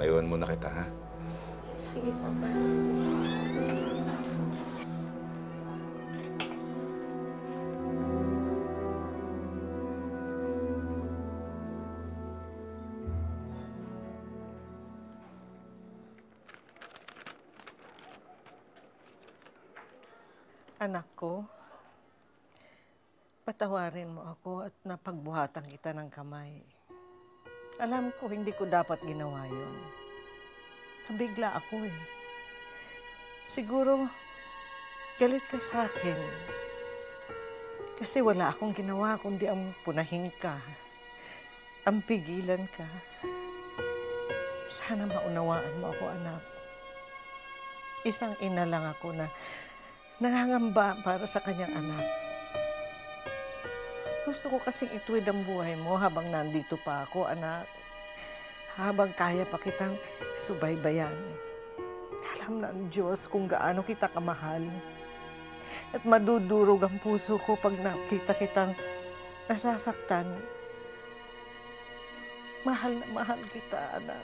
Maiwan muna kita, ha? Sige, Papa. Anak ko, patawarin mo ako at napagbuhatan kita ng kamay. Alam ko, hindi ko dapat ginawa yun. Nabigla ako eh. Siguro, galit ka sa akin. Kasi wala akong ginawa kundi ang punahin ka. Ang pigilan ka. Sana maunawaan mo ako, anak. Isang ina lang ako na nangangamba para sa kanyang anak. Gusto ko kasing ituwid ang buhay mo habang nandito pa ako, anak. Habang kaya pa kitang subaybayan. Alam ng Diyos kung gaano kita kamahal. At madudurog ang puso ko pag nakita kitang nasasaktan. Mahal na mahal kita, anak.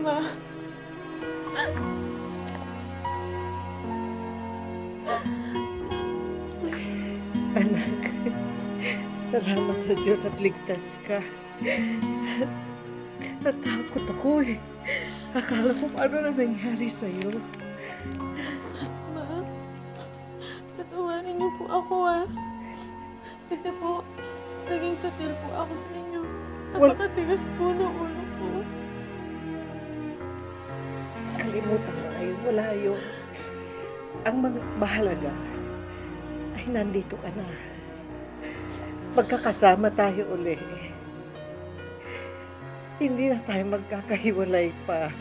Ma. Anak, salamat sa Diyos at ligtas ka. Natakot ako eh. Akala ko paano na nangyari sa'yo. Ma, patawarin niyo po ako, Kasi po, naging sutil po ako sa inyo. Napakatigas po ng ulo ko. Kalimutan mo na yun. Wala yun. Ang mahalaga ay nandito ka na. Magkakasama tayo uli. Hindi na tayo magkakahiwalay pa.